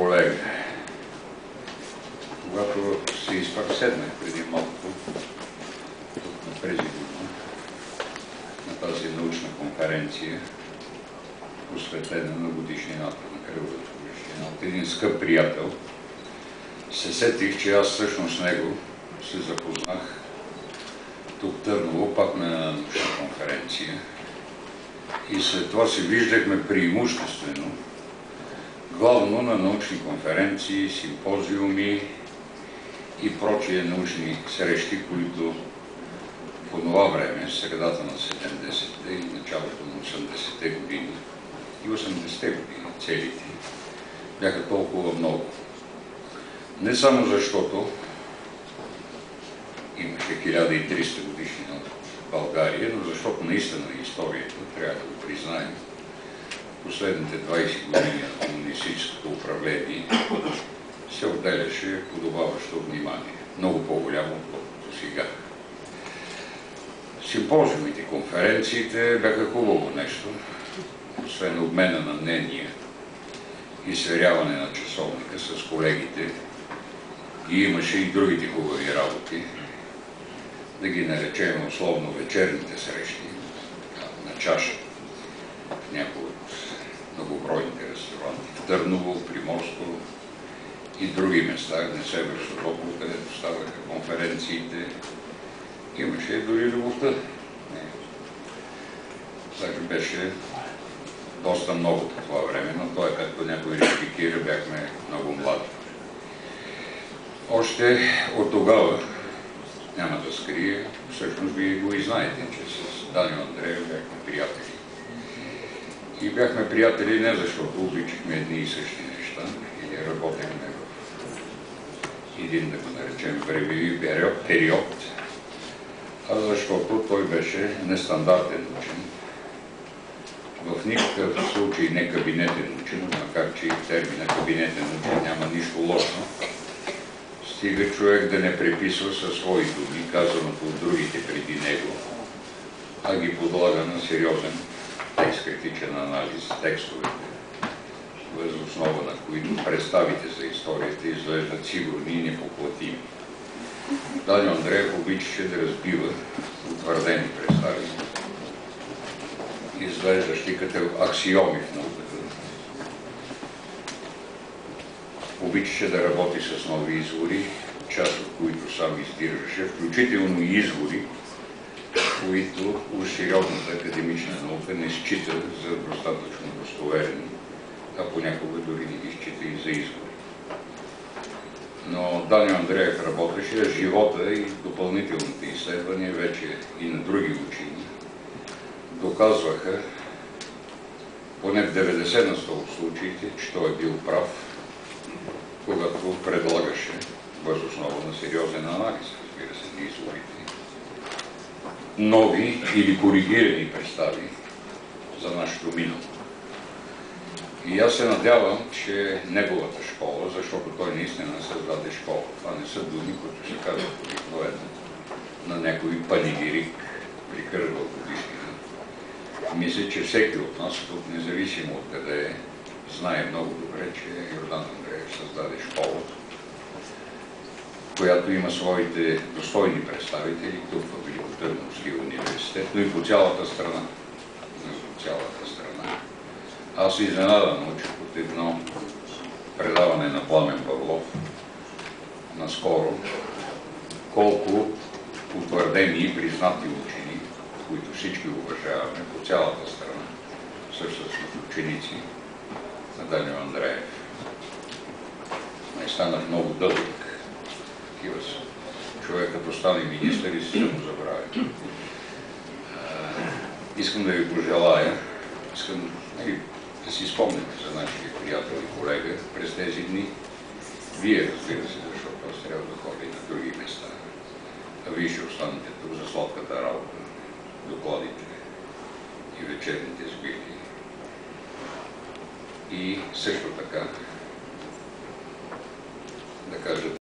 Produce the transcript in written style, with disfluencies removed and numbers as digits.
колега, когато се изпърседнах преди малко тук на президиума на тази научна конференция, посветена на годишнината на кръвната годишнина от един скъп приятел, се сетих, че аз всъщност с него се запознах тук в Търново, пак на научна конференция. И след това се виждахме преимуществено, главно на научни конференции, симпозиуми и прочие научни срещи, които по това време, средата на 70-те и началото на 80-те години и 80-те години, целите, бяха толкова много. Не само защото имаше 1300 годишни на България, но защото наистина историята, трябва да го признаем, последните 20 години на комунистическото управление се отделяше подобаващо внимание. Много по-голямо, отколкото сега. Симпозиумите, конференциите бяха хубаво нещо, освен обмена на мнения и сверяване на часовника с колегите. И имаше и другите хубави работи, да ги наречем условно вечерните срещи, на чаша, в някои от многобройните ресторанти, в Търново, Приморско и други места, не Северо-Сокол, където ставаха конференциите. Имаше дори любовта. Даже беше доста много по това време, но той, както някой репликира, бяхме много млади. Още от тогава, няма да скрия, всъщност вие го и знаете, че с Данио Андреев бяхме приятели. И бяхме приятели не защото обичахме едни и същи неща или работехме в един, да го наречем, времеви период, а защото той беше нестандартен учен. В никакъв случай не кабинетен учен, макар че и в термина кабинетен учен няма нищо лошо. Стига човек да не преписва със свои думи, казаното от другите преди него, а ги подлага на сериозен критичен анализ, текстовете, въз основа на които представите за историята изглеждат сигурни и непоплатими. Данио Андреев обичаше да разбива утвърдени представи, изглеждащи като аксиоми в науката. Обичаше да работи с нови извори, част от които сам издържаше, включително и извори, които уж сериозната академична наука не счита за достатъчно достоверни, а понякога дори не ги счита и за извори. Но Данио Андреев работеше, а живота и допълнителните изследвания вече и на други учени доказваха, поне в 90 на 100 от случаите, че той е бил прав, когато предлагаше въз основа на сериозен анализ, разбира се, на изводите, нови или коригирани представи за нашето минало. И аз се надявам, че неговата школа, защото той наистина създаде школа, това не са думи, които се казват обикновено на някой панигирик при кръгла годишнина. Мисля, че всеки от нас, тук независимо от къде е, знае много добре, че Йордан Андреев създаде школа, която има своите достойни представители тук в Великотърновския университет, но и по цялата страна. Аз се изненадан научих от едно предаване на Пламен Павлов наскоро, колко утвърдени и признати учени, които всички уважаваме по цялата страна, също с ученици на Данио Андреев. Не станах много дълъг. Такива са. Човек като стане министър и се само забравя. Искам да ви пожелая, искам да си спомняте за нашия приятел и колега през тези дни. Вие, разбира се, защото аз трябва да ходя и на други места. А вие ще останете тук за сладката работа, докладите и вечерните сбирки. И също така да кажа